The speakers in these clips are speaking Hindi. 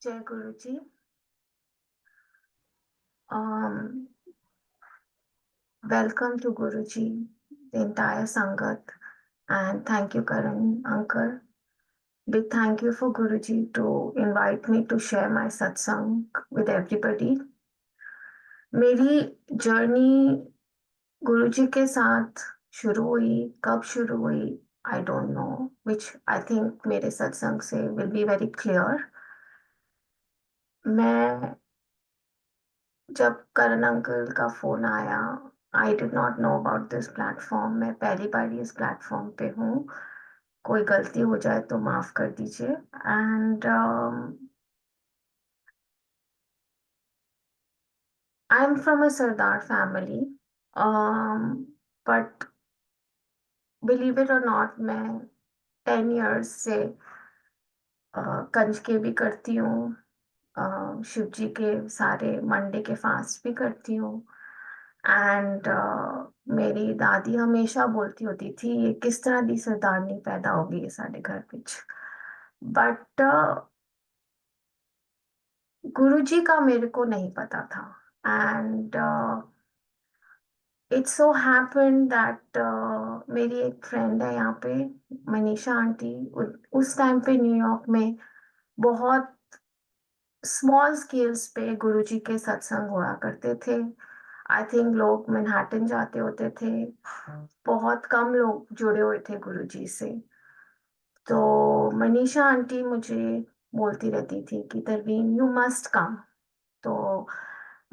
जय गुरु जी। um, Welcome to Guruji, the entire Sangat, and thank you, Karan Uncle. Big thank you for Guruji to invite me to share my satsang with everybody. मेरी जर्नी गुरुजी के साथ शुरू हुई, कब शुरू हुई, I don't know, which I think मेरे सत्संग से विल बी वेरी क्लियर। मैं जब करण अंकल का फोन आया, आई did not know about this platform. मैं पहली बार इस प्लेटफॉर्म पे हूँ। कोई गलती हो जाए तो माफ कर दीजिए। And I am from a Sardar family, but believe it और नॉट, मैं 10 years से कंजके भी करती हूँ, शिव जी के सारे मंडे के फास्ट भी करती हूँ। एंड मेरी दादी हमेशा बोलती होती थी ये किस तरह दी सरदारनी पैदा होगी ये साडे घर विच। बट गुरु जी का मेरे को नहीं पता था। And it so happen that मेरी एक फ्रेंड है यहाँ पे, मनीषा आंटी। उस टाइम पे न्यूयॉर्क में बहुत स्मॉल स्केल्स पे गुरुजी के सत्संग हुआ करते थे। आई थिंक लोग मैनहट्टन जाते होते थे, बहुत कम लोग जुड़े हुए थे गुरुजी से। तो मनीषा आंटी मुझे बोलती रहती थी कि तरवीन यू मस्ट कम। तो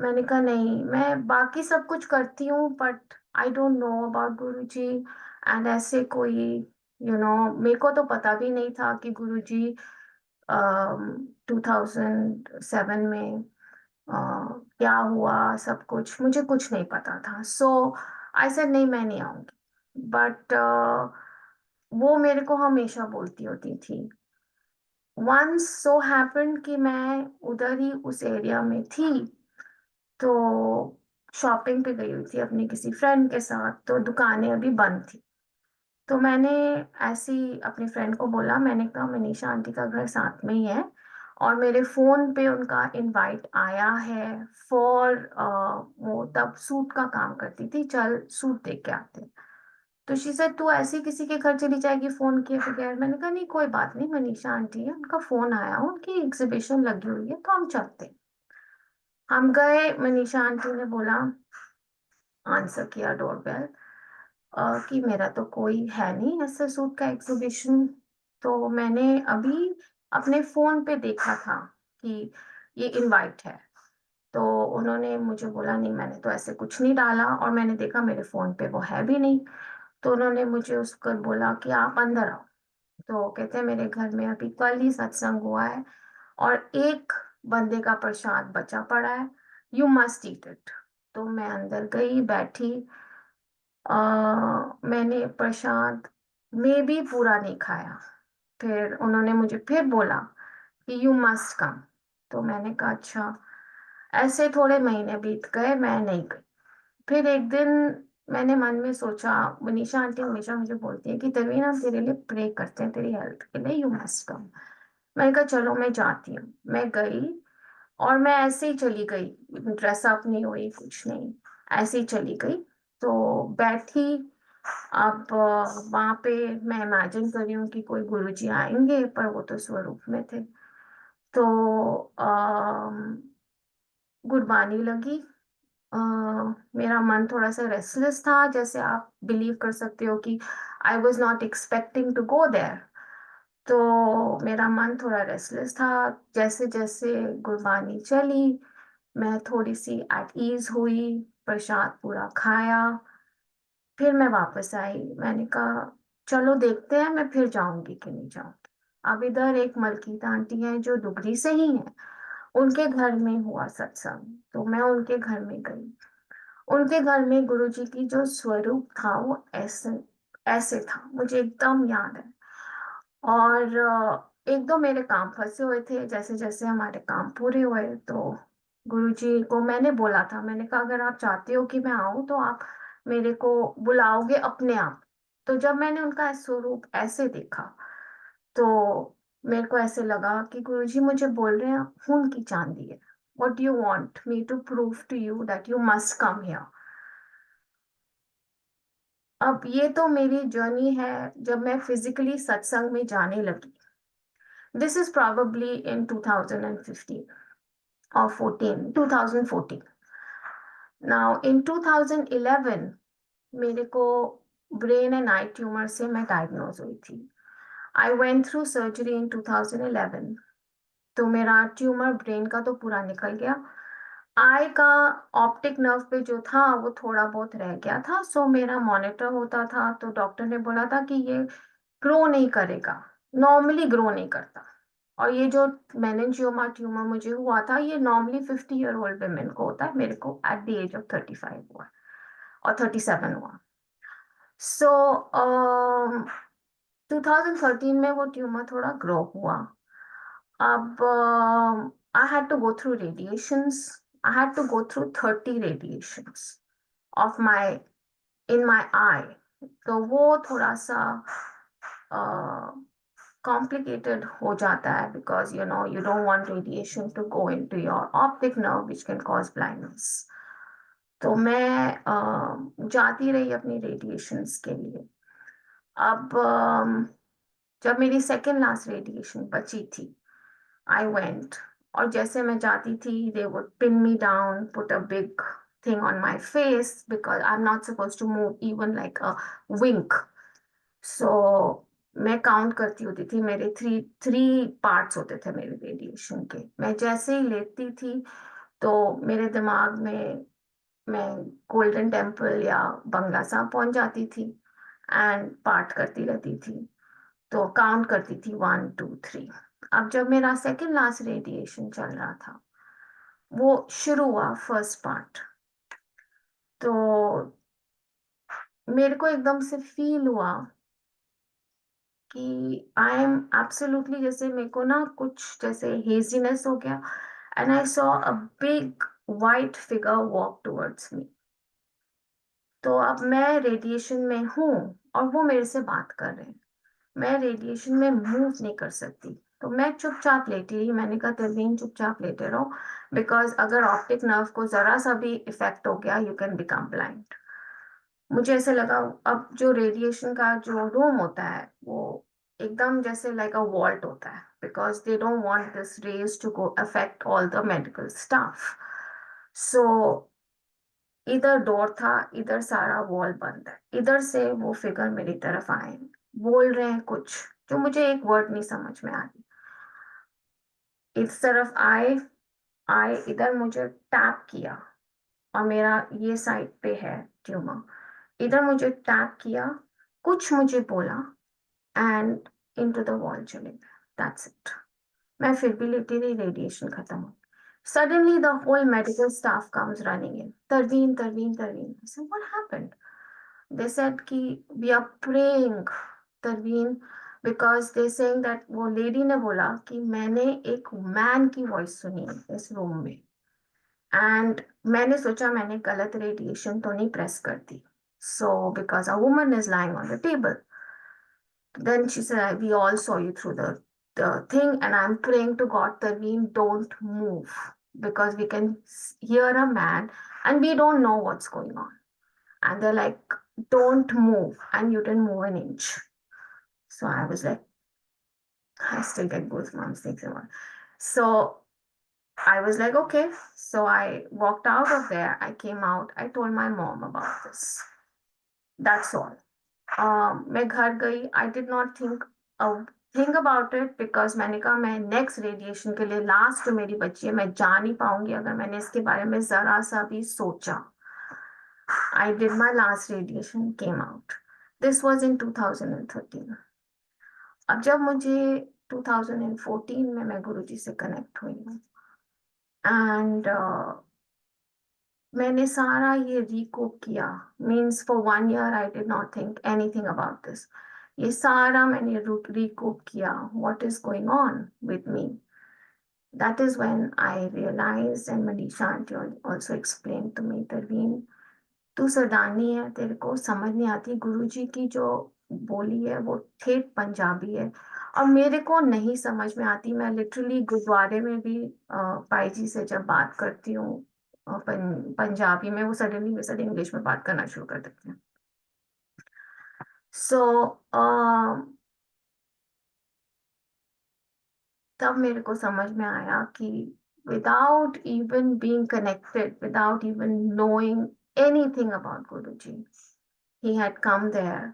मैंने कहा नहीं, मैं बाकी सब कुछ करती हूँ but I don't know about Guruji. And ऐसे कोई मेरे को तो पता भी नहीं था कि गुरुजी 2007 में क्या हुआ, सब कुछ मुझे कुछ नहीं पता था। सो आई सेड नहीं, मैं नहीं आऊंगी। बट वो मेरे को हमेशा बोलती होती थी। वंस सो हैपेंड कि मैं उधर ही उस एरिया में थी, तो शॉपिंग पे गई हुई थी अपनी किसी फ्रेंड के साथ, तो दुकानें अभी बंद थी। तो मैंने ऐसी अपनी फ्रेंड को बोला, मैंने कहा मनीषा आंटी का घर साथ में ही है और मेरे फोन पे उनका इनवाइट आया है फॉर वो तब सूट का काम करती थी, चल सूट देख के आते हैं। तो शी सेड तू ऐसे किसी के घर चली जाएगी फोन किए बगैर? मैंने कहा नहीं कोई बात नहीं, मनीषा आंटी है, उनका फोन आया, उनकी एग्जीबिशन लगी हुई है तो हम चलते हैं। हम गए, मनीषा आंटी ने बोला, आंसर किया डोरबेल, कि मेरा तो कोई है नहीं ऐसे सूट का एग्जीबिशन। तो मैंने अभी अपने फोन पे देखा था कि ये इनवाइट है। तो उन्होंने मुझे बोला नहीं, मैंने तो ऐसे कुछ नहीं डाला, और मैंने देखा मेरे फोन पे वो है भी नहीं। तो उन्होंने मुझे उसको बोला कि आप अंदर आओ। तो कहते हैं मेरे घर में अभी कल ही सत्संग हुआ है और एक बंदे का प्रसाद बचा पड़ा है, यू मस्ट ईट इट। तो मैं अंदर गई, बैठी। मैंने प्रसाद में भी पूरा नहीं खाया। फिर उन्होंने मुझे फिर बोला कि यू मस्ट कम। तो मैंने कहा अच्छा। ऐसे थोड़े महीने बीत गए, मैं नहीं गई। फिर एक दिन मैंने मन में सोचा, मनीषा आंटी हमेशा मुझे बोलती है कि तन्वीन हम तेरे लिए प्रे करते हैं, तेरी हेल्थ के लिए, यू मस्ट कम। मैंने कहा चलो मैं जाती हूँ। मैं गई और मैं ऐसे ही चली गई, ड्रेसअप नहीं हुई, कुछ नहीं, ऐसे ही चली गई। तो बैठी। अब वहां पे मैं इमेजिन कर रही हूँ कि कोई गुरुजी आएंगे, पर वो तो स्वरूप में थे। तो गुरबानी लगी। अ, मेरा मन थोड़ा सा रेस्टलेस था, जैसे आप बिलीव कर सकते हो कि I was not expecting to go there. तो मेरा मन थोड़ा रेस्टलेस था। जैसे जैसे गुरबानी चली, मैं थोड़ी सी एट ईज हुई, प्रसाद पूरा खाया। फिर मैं वापस आई, मैंने कहा चलो देखते हैं मैं फिर जाऊंगी कि नहीं जाऊंगी। अब इधर एक मलकीत आंटी है जो दुगरी से ही है, उनके घर में हुआ सत्संग, तो मैं उनके घर में गई। उनके घर में गुरुजी की जो स्वरूप था वो ऐसे ऐसे था, मुझे एकदम याद है। और एक दो मेरे काम फंसे हुए थे, जैसे जैसे हमारे काम पूरे हुए तो गुरुजी को मैंने बोला था, मैंने कहा अगर आप चाहते हो कि मैं आऊं तो आप मेरे को बुलाओगे अपने आप। तो जब मैंने उनका स्वरूप ऐसे देखा, तो मेरे को ऐसे लगा कि गुरुजी मुझे बोल रहे हैं खून की चांदी है, what do you want me to prove to you that you must come here. अब ये तो मेरी जर्नी है जब मैं फिजिकली सत्संग में जाने लगी। This is probably in 2015 or 14, 2014. Now in 2011 मेरे को ब्रेन एंड आई ट्यूमर से मैं डायग्नोज हुई थी। I went through surgery in 2011। तो मेरा ट्यूमर ब्रेन का तो पूरा निकल गया। आई का ऑप्टिक नर्व पे जो था वो थोड़ा बहुत रह गया था, सो मेरा मॉनिटर होता था। तो डॉक्टर ने बोला था कि ये ग्रो नहीं करेगा, नॉर्मली ग्रो नहीं करता। और ये जो मेनिंजियोमा ट्यूमर मुझे हुआ था ये नॉर्मली 50 ईयर ओल्ड वुमेन को होता है, मेरे को एट द एज ऑफ 35 हुआ और 37 हुआ। सो 2013 में वो ट्यूमर थोड़ा ग्रो हुआ। अब I had to go through radiations. I had to go through 30 radiations of my in my eye. तो वो थोड़ा सा कॉम्प्लिकेटेड हो जाता है, because you don't want radiation to go into your optic nerve which can cause blindness. तो मैं जाती रही अपनी रेडिएशंस के लिए। अब जब मेरी सेकेंड लास्ट रेडिएशन बची थी, आई वेंट। और जैसे मैं जाती थी, they would pin me down, put a big thing on my face because I'm not supposed to move even like a wink. So मैं काउंट करती होती थी, मेरे थ्री थ्री पार्ट्स होते थे मेरे रेडिएशन के। मैं जैसे ही लेती थी तो मेरे दिमाग में मैं गोल्डन टेम्पल या बंगला साहब पहुंच जाती थी एंड पार्ट करती रहती थी। तो काउंट करती थी 1 2 3। अब जब मेरा सेकेंड लास्ट रेडिएशन चल रहा था, वो शुरू हुआ फर्स्ट पार्ट। तो मेरे को एकदम से फील हुआ कि आई एम एब्सोल्युटली, जैसे मेरे को ना कुछ जैसे हेजीनेस हो गया and I saw a big white figure walk towards me. तो अब मैं रेडिएशन में हूँ और वो मेरे से बात कर रहे हैं। मैं रेडिएशन में मूव नहीं कर सकती, तो मैं चुपचाप लेटी रही। मैंने कहा तरवीन चुपचाप लेटे रहो, बिकॉज अगर ऑप्टिक नर्व को जरा सा भी इफेक्ट हो गया यू कैन बिकम ब्लाइंड। मुझे ऐसे लगा अब जो रेडिएशन का जो रूम होता है वो एकदम जैसे लाइक अ वॉल्ट होता है, because they don't want this rays to go affect all the medical staff. So इधर डोर था, इधर सारा वॉल बंद है, इधर से वो फिगर मेरी तरफ आए, बोल रहे हैं कुछ जो मुझे एक वर्ड नहीं समझ में आ रही। इस तरफ आए, आए इधर मुझे टैप किया और मेरा ये साइड पे है ट्यूमर। इधर मुझे टैप किया, कुछ मुझे बोला एंड इनटू द वॉल चले गए। That's it. मैं फिर भी लेटी रही, रेडिएशन खत्म हो। Suddenly, the whole medical staff comes running in. Tarveen, Tarveen, Tarveen. I said, what happened? They said कि we are praying, Tarveen, because they saying that वो लेडी ने बोला कि मैंने एक मैन की वॉइस सुनी इस रूम में, एंड मैंने सोचा मैंने गलत रेडिएशन तो नहीं प्रेस कर दी। So because a woman is lying on the table. Then she said, we all saw you through the thing, and I'm praying to God, Tarveen, don't move, because we can hear a man and we don't know what's going on. And they're like, don't move, and you didn't move an inch. So I was like, I still get goosebumps thinking about it. So I was like, okay. So I walked out of there. I came out. I told my mom about this. That's all. मैं घर गई। आई did not think about it, because मैंने कहा मैं नेक्स्ट रेडिएशन के लिए, लास्ट जो मेरी बच्ची है, मैं जा नहीं पाऊंगी अगर मैंने इसके बारे में जरा सा भी सोचा। I did my last radiation, came out. This was in 2013। अब जब मुझे 2014 में मैं गुरुजी से कनेक्ट हुई हूँ एंड मैंने सारा ये रिकूप किया। Means for 1 year I did not think anything about this. ये सारा मैंने रिकूप किया, what is going on with me. That is when I realize, and Manisha aunty also explain to me, तरवीन तू सडानी है, तेरे को समझ नहीं आती। गुरुजी की जो बोली है वो ठेठ पंजाबी है, और मेरे को नहीं समझ में आती। मैं लिटरली गुरुद्वारे में भी पाई जी से जब बात करती हूँ पंजाबी में, वो सडनली मेरे साथ इंग्लिश में बात करना शुरू कर देते हैं। सो तब मेरे को समझ में आया कि without even being connected, without even knowing anything about Guruji, he had come there.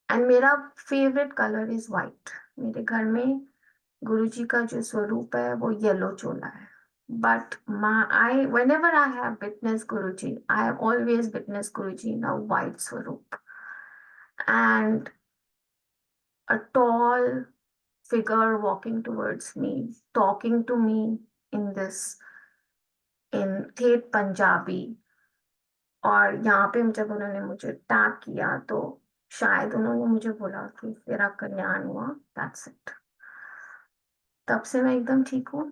And मेरा फेवरेट कलर इज वाइट। मेरे घर में गुरुजी का जो स्वरूप है वो येलो चोला है। But I whenever I have witnessed Guruji, I have always witnessed Guruji in a white swaroop, and a tall figure walking towards me, talking to me in this in ठेठ पंजाबी। और यहाँ पे जब उन्होंने मुझे टैग किया तो शायद उन्होंने मुझे बोला कि तेरा कल्याण हुआ, दैट्स इट। तब से मैं एकदम ठीक हूँ।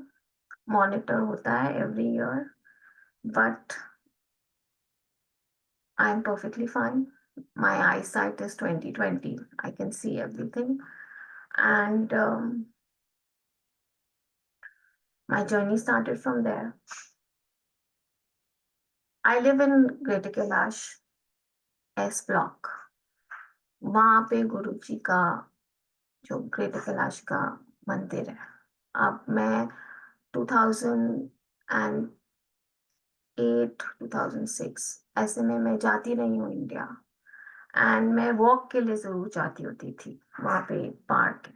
मॉनिटर होता है every year, but I am perfectly fine. My I site is 20/20, I can see everything, and my journey started from there. I live in Greater Kailash, S block। वहां पे गुरु जी का जो ग्रेटर कैलाश का मंदिर है। अब मैं 2008 2006 ऐसे में मैं जाती रही हूँ इंडिया, एंड मैं वॉक के लिए जरूर जाती होती थी। वहां पे पार्क है,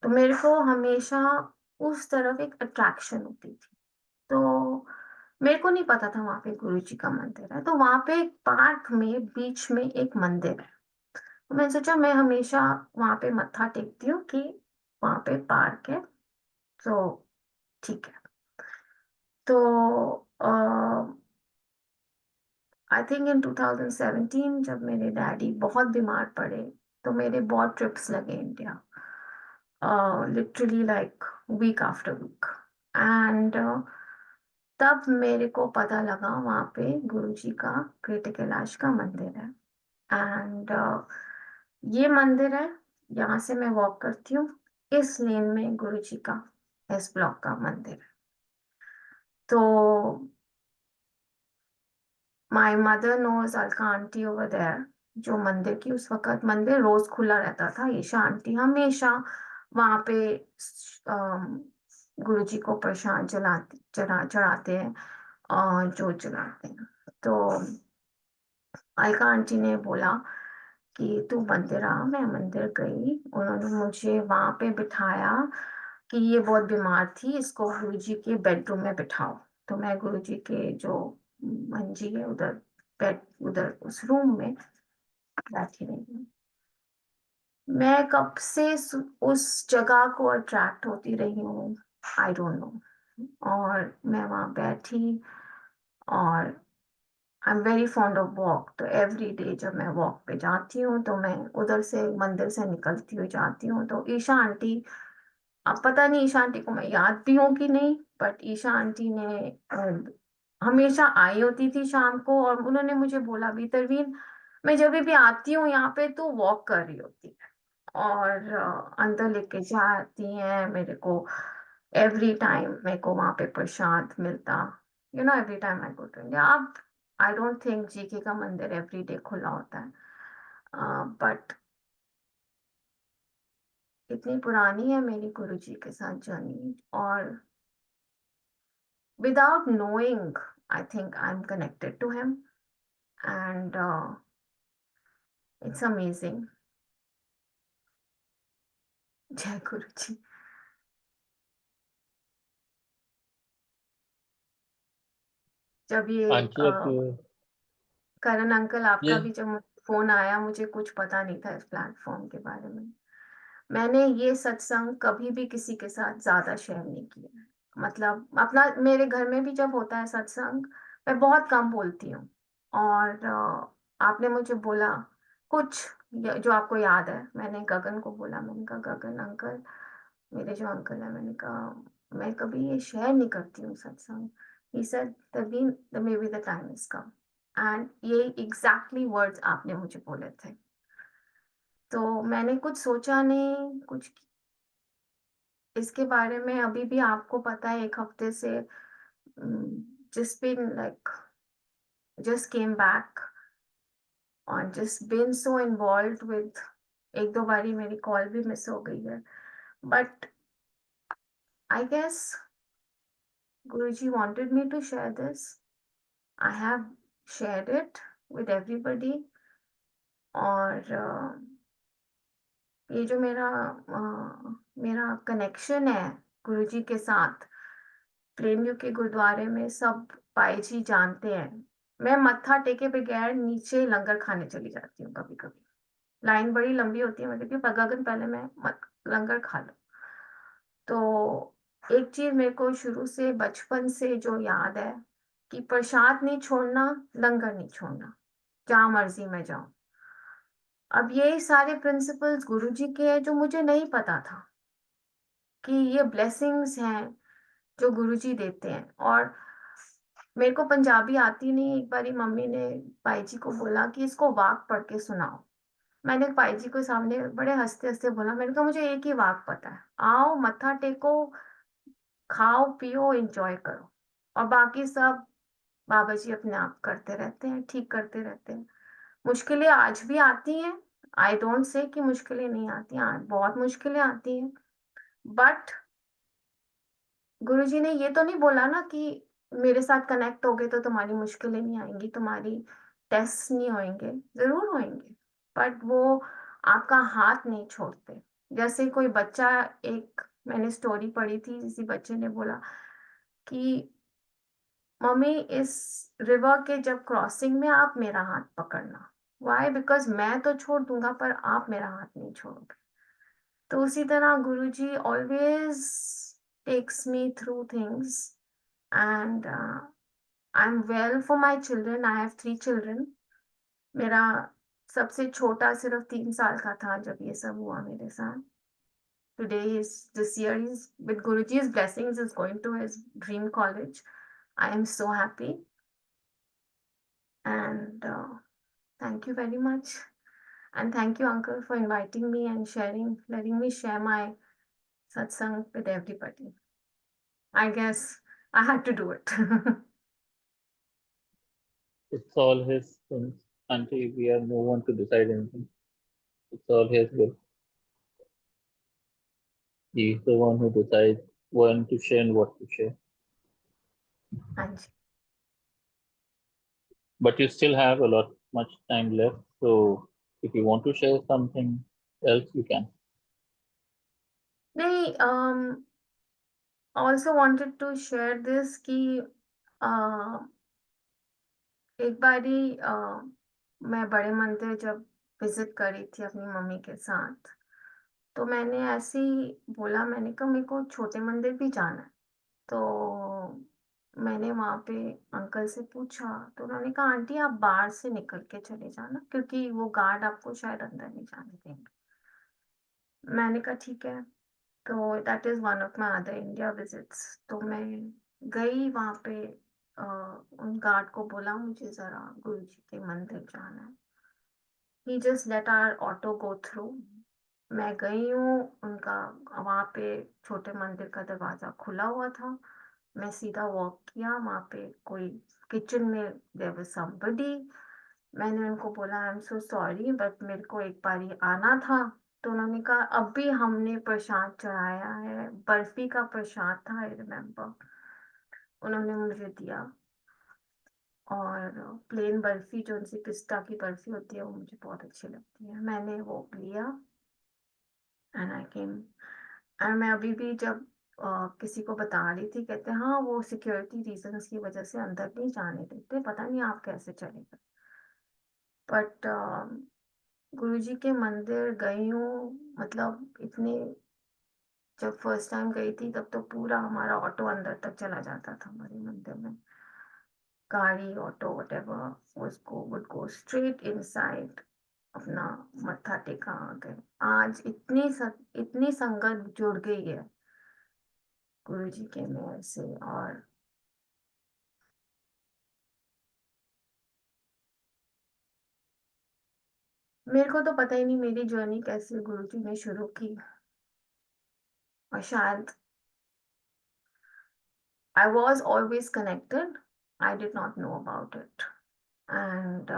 तो मेरे को हमेशा उस तरफ एक अट्रैक्शन होती थी। तो मेरे को नहीं पता था वहां पे गुरु जी का मंदिर है। तो वहां पे एक पार्क में बीच में एक मंदिर है। तो मैंने सोचा मैं हमेशा वहां पे मत्था टेकती हूँ कि वहां पे पार्क है, तो ठीक है। तो आई थिंक इन 2017 जब मेरे डैडी बहुत बीमार पड़े, तो मेरे बहुत ट्रिप्स लगे India, literally like week after week. And तब मेरे को पता लगा वहां पे गुरुजी का ग्रेटर कैलाश का मंदिर है। एंड ये मंदिर है, यहाँ से मैं वॉक करती हूँ, इस लेन में गुरुजी का एस ब्लॉक का मंदिर है। तो my mother knows Alka aunty over there, जो मंदिर की उस वक्त मंदिर रोज खुला रहता था। ईशा आंटी हमेशा वहां पे गुरु जी को प्रसाद चढ़ाते हैं और जोत जलाते हैं। तो अलका आंटी ने बोला कि तू मंदिर आ। मैं मंदिर गई, उन्होंने मुझे वहां पे बिठाया कि ये बहुत बीमार थी, इसको गुरुजी के बेडरूम में बिठाओ। तो मैं गुरुजी के जो मंजी है उधर, बेड उधर उस रूम में बैठी रही हूँ। मैं कब से उस जगह को अट्रैक्ट होती रही हूँ, आई डोंट नो। और मैं वहां बैठी, और I am very fond of walk. तो एवरी डे जब मैं वॉक पे जाती हूँ तो मैं उधर से मंदिर से निकलती हुई जाती हूँ, तो ईशा आंटी, अब पता नहीं ईशा आंटी को मैं याद भी हूँ कि नहीं, बट ईशा आंटी ने हमेशा आई होती थी शाम को, और उन्होंने मुझे बोला भी, तरवीन मैं जब भी आती हूँ यहाँ पे तो वॉक कर रही होती है, और अंदर लेके जाती हैं मेरे को। एवरी टाइम मेरे को वहां पे प्रसाद मिलता, every time I go to India. अब आई डोंट थिंक जीके का मंदिर एवरी डे खुला होता है, बट इतनी पुरानी है मेरी गुरु जी के साथ जर्नी, और without knowing, I think I'm connected to him, and it's amazing। जय गुरु जी। जब ये आंटी अब करण अंकल, आपका ये भी जब फोन आया, मुझे कुछ पता नहीं था इस प्लेटफॉर्म के बारे में। मैंने ये सत्संग कभी भी किसी के साथ ज्यादा शेयर नहीं किया है। मतलब अपना, मेरे घर में भी जब होता है सत्संग, मैं बहुत कम बोलती हूँ। और आपने मुझे बोला कुछ जो आपको याद है, मैंने गगन को बोला, मैंने कहा गगन अंकल, मेरे जो अंकल है, मैंने कहा मैं कभी ये शेयर नहीं करती हूँ सत्संग। ही सेड तभी may be the time is come. And ये एग्जैक्टली वर्ड्स आपने मुझे बोले थे। तो मैंने कुछ सोचा नहीं, कुछ इसके बारे में अभी भी आपको पता है, 1 हफ्ते से just been like just came back और just been so involve with, 1-2 बारी मेरी कॉल भी मिस हो गई है, but I guess Guruji wanted me to share this. I have shared it with everybody. और ये जो मेरा कनेक्शन है गुरुजी के साथ, प्रेम यू के गुरुद्वारे में सब पाई जी जानते हैं, मैं मत्था टेके बगैर नीचे लंगर खाने चली जाती हूँ कभी कभी। लाइन बड़ी लंबी होती है, मैं कहती हूँ पगागन पहले मैं मत लंगर खा लूं। तो एक चीज मेरे को शुरू से बचपन से जो याद है कि प्रसाद नहीं छोड़ना, लंगर नहीं छोड़ना, जहां मर्जी में जाऊं। अब यही सारे प्रिंसिपल्स गुरुजी के हैं जो मुझे नहीं पता था कि ये ब्लेसिंग्स हैं जो गुरुजी देते हैं। और मेरे को पंजाबी आती नहीं, एक बारी मम्मी ने भाई जी को बोला कि इसको वाक पढ़ के सुनाओ। मैंने भाई जी को सामने बड़े हंसते हंसते बोला, मैंने कहा मुझे एक ही वाक पता है, आओ मत्था टेको, खाओ पियो एंजॉय करो, और बाकी सब बाबा जी अपने आप करते रहते हैं, ठीक करते रहते हैं। मुश्किलें आज भी आती हैं, आई डोंट से कि मुश्किलें नहीं आती हैं, बहुत मुश्किलें आती हैं, बट गुरुजी ने ये तो नहीं बोला ना कि मेरे साथ कनेक्ट हो गए तो तुम्हारी मुश्किलें नहीं आएंगी, तुम्हारी टेस्ट नहीं होंगे, जरूर होंगे, बट वो आपका हाथ नहीं छोड़ते। जैसे कोई बच्चा, एक मैंने स्टोरी पढ़ी थी, किसी बच्चे ने बोला कि मम्मी इस रिवर के जब क्रॉसिंग में आप मेरा हाथ पकड़ना, वाई, बिकॉज मैं तो छोड़ दूंगा पर आप मेरा हाथ नहीं छोड़ोगे। तो उसी तरह Guruji always takes me through things, and I am well for my children, I have 3 children. मेरा सबसे छोटा सिर्फ 3 साल का था जब ये सब हुआ मेरे साथ। Today is this year is with Guruji's blessings is going to his dream college. I am so happy, and thank you very much, and thank you uncle for inviting me and sharing, letting me share my satsang with everybody. I guess I had to do it. It's all his things. Auntie, we are no one to decide anything. It's all his will. He's the one who decides when to share and what to share. Anji. But you still have a lot much time left. So if you want to share something else, you can. नहीं, also wanted to share this कि एक बारी मैं बड़े मंदिर जब विजिट करी थी अपनी मम्मी के साथ, तो मैंने ऐसे ही बोला, मैंने कहा मेरे को छोटे मंदिर भी जाना है। तो मैंने वहां पे अंकल से पूछा, तो उन्होंने कहा आंटी आप बाहर से निकल के चले जाना, क्योंकि वो गार्ड आपको शायद अंदर नहीं जाने देंगे। मैंने कहा ठीक है। तो that is one of my other India visits. तो मैं गई वहां पे, उन गार्ड को बोला मुझे जरा गुरु जी के मंदिर जाना है। He just let our auto go through. मैं गई हूँ उनका, वहां पे छोटे मंदिर का दरवाजा खुला हुआ था। मैं सीधा वॉक किया, वहां पे कोई किचन में देयर वाज समबडी। मैंने उनको बोला I am so sorry but मेरे को एक बारी आना था। तो उन्होंने कहा अभी हमने प्रसाद चढ़ाया है, बर्फी का प्रसाद था, आई रिमेम्बर। उन्होंने मुझे दिया, और प्लेन बर्फी जो उनसे पिस्ता की बर्फी होती है वो मुझे बहुत अच्छी लगती है, मैंने वो लिया एंड आई केम। एंड मैं अभी भी जब किसी को बता रही थी, कहते हाँ वो सिक्योरिटी रीजंस की वजह से अंदर नहीं जाने देते, पता नहीं आप कैसे चले गए। बट गुरुजी के मंदिर गई हूँ, मतलब इतने, जब फर्स्ट टाइम गई थी तब तो पूरा हमारा ऑटो अंदर तक चला जाता था हमारे मंदिर में, गाड़ी ऑटो वटेवर उसको वुड गो स्ट्रेट इनसाइड, अपना मत्था टेका आ गए। आज इतनी संगत जुड़ गई है गुरुजी के मेहर से। और मेरे को तो पता ही नहीं मेरी जर्नी कैसे गुरुजी ने शुरू की, और शायद I was always connected. I did not know about it. And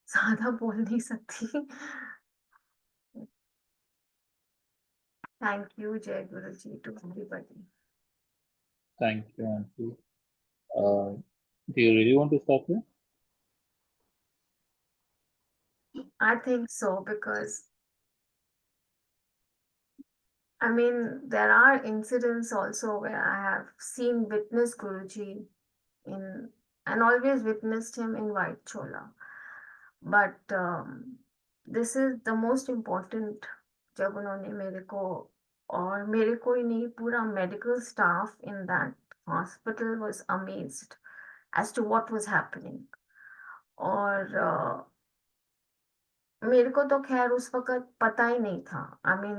ज्यादा बोल नहीं सकती। थैंक यू, जय Guru ji to everybody. Thank you, Anshul. Do you really want to stop here? I think so because I mean there are incidents also where I have seen witness Guruji in and always witnessed him in white chola. But this is the most important, जब उन्होंने मेरे को, और मेरे को ही नहीं, पूरा medical staff in that hospital was amazed as to what was happening. और मेरे को तो खैर उस वक्त पता ही नहीं था। आई मीन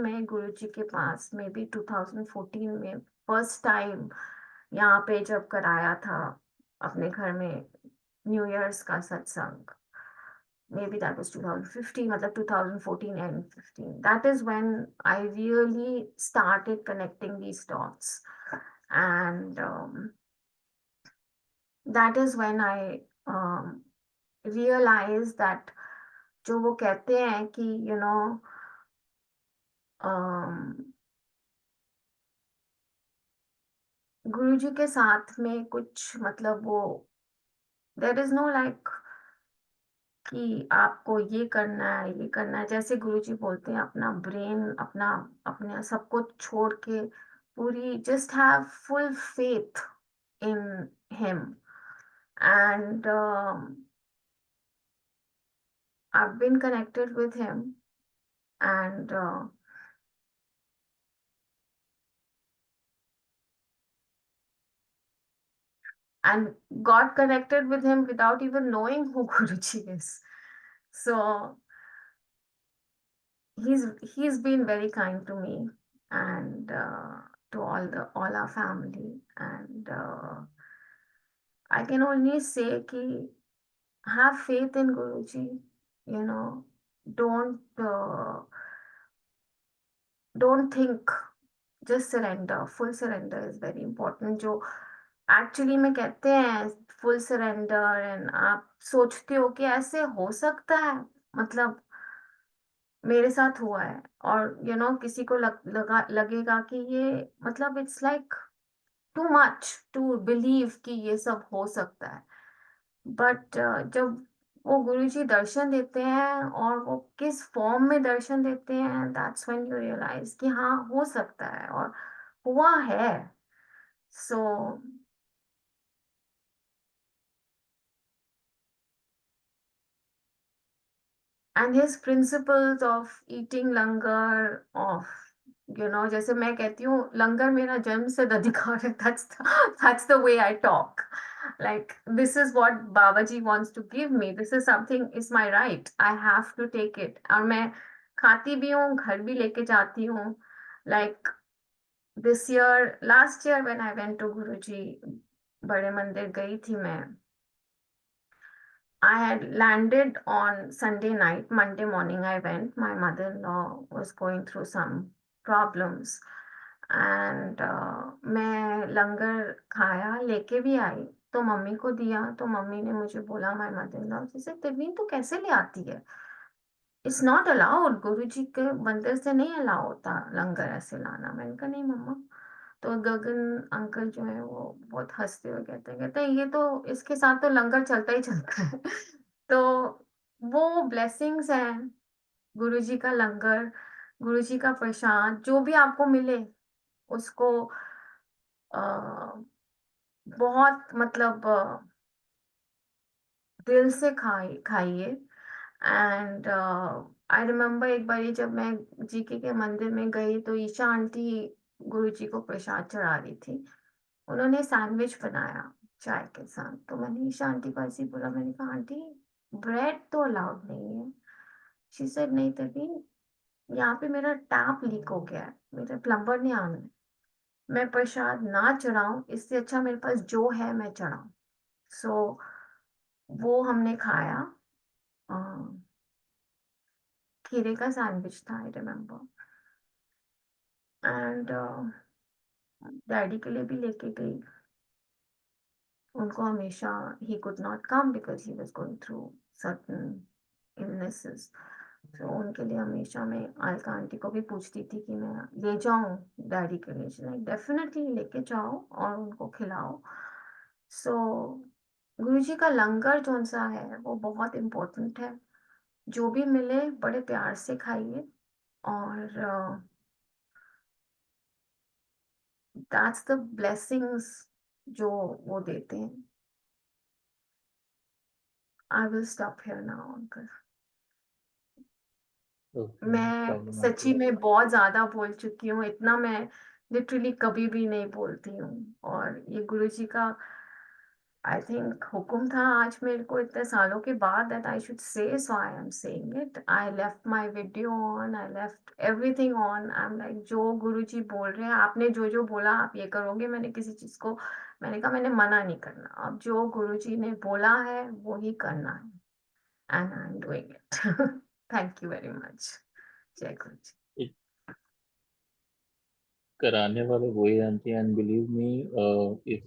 मैं गुरुजी के पास मे बी 2014 में फर्स्ट टाइम यहाँ पे जब कराया था अपने घर में न्यू ईयर्स का सत्संग, maybe that was 2015, मतलब 2014 and 15. That is when I really started connecting these dots. And that is when I realized that जो वो कहते हैं कि गुरुजी के साथ में कुछ मतलब वो देर इज नो लाइक कि आपको ये करना है ये करना है, जैसे गुरुजी बोलते हैं अपना ब्रेन अपना अपने सब कुछ छोड़ के पूरी just have full faith in him. And I've been connected with him, and and got connected with him without even knowing who Guruji is. So he's he's been very kind to me, and to all our family, and I can only say ki have faith in Guruji, you know, don't don't think, just surrender. Full surrender is very important, जो एक्चुअली में कहते हैं फुल सरेंडर, एंड आप सोचते हो कि ऐसे हो सकता है, मतलब मेरे साथ हुआ है। और किसी को लगेगा कि ये मतलब it's like too much to believe कि ये सब हो सकता है। बट जब वो गुरुजी दर्शन देते हैं और वो किस फॉर्म में दर्शन देते हैं, दैट्स व्हेन यू रियलाइज कि हाँ हो सकता है, और हुआ है। So and his principles of eating langar, of जैसे मैं कहती हूँ लंगर मेरा जन्म से अधिकार है, that's the way I talk, like this is what Baba ji wants to give me, this is something, is my right, I have to take it. और मैं खाती भी हूँ, घर भी लेके जाती हूँ। Like this year, last year when I went to Guruji, बड़े मंदिर गई थी मैं। I had landed on Sunday night. Monday morning, I went. My mother in law was going through some problems. And मैं लंगर खाया, लेके भी आई, तो मम्मी को दिया, तो मम्मी ने मुझे बोला, माय मदर इन लॉ, जैसे तिरवीन तो कैसे ले आती है, इट्स नॉट अलाउड, गुरु जी के मंदिर से नहीं अलाउ होता लंगर ऐसे लाना। मैंने कहा नहीं मम्मा। तो गगन अंकल जो है वो बहुत हंसते हुए कहते हैं ये तो इसके साथ तो लंगर चलता ही चलता है। तो वो ब्लेसिंग्स हैं, गुरुजी का लंगर, गुरुजी का प्रसाद, जो भी आपको मिले उसको बहुत मतलब दिल से खाइए। एंड आई रिमेम्बर एक बारी जब मैं जीके के मंदिर में गई, तो ईशा आंटी गुरुजी को प्रसाद चढ़ा रही थी। उन्होंने सैंडविच बनाया चाय के साथ, तो मैंने ईशा आंटी को ऐसे ही बोला, मैंने कहा आंटी ब्रेड तो अलाउड नहीं है। शी सेड नहीं तभी यहाँ पे मेरा टैप लीक हो गया है, मेरे प्लम्बर ने आना है। मैं प्रसाद ना चढ़ाऊं, इससे अच्छा मेरे पास जो है मैं चढ़ाऊं। सो वो हमने खाया। अ, खीरे का सैंडविच था, आई रिमेम्बर। एंड डैडी के लिए भी लेके गई। उनको हमेशा, he could not come because he was going through certain illnesses. तो उनके लिए हमेशा मैं अलका आंटी को भी पूछती थी कि मैं ले जाऊं डैडी के लिए, डेफिनेटली लेके जाओ और उनको खिलाओ। सो गुरुजी का लंगर जोन सा है वो बहुत इम्पोर्टेंट है। जो भी मिले बड़े प्यार से खाइए, और दैट्स द ब्लेसिंग्स जो वो देते हैं। I will stop here now uncle. Okay, no मैं problem at सच्ची all. में बहुत ज्यादा बोल चुकी हूँ, इतना मैं लिटरली कभी भी नहीं बोलती हूँ। और ये गुरुजी का आई थिंक हुक्म था आज मेरे को इतने सालों के बाद, that I should say, so I am saying it. I left my video on, I left everything on. I am like, जो गुरुजी बोल रहे हैं, आपने जो जो बोला आप ये करोगे, मैंने किसी चीज को, मैंने कहा मैंने मना नहीं करना, अब जो गुरुजी ने बोला है वो ही करना है, and I am doing it. Thank you very much. जय गुरु जी। It कराने वाले वही आंटी, एंड बिलीव मी,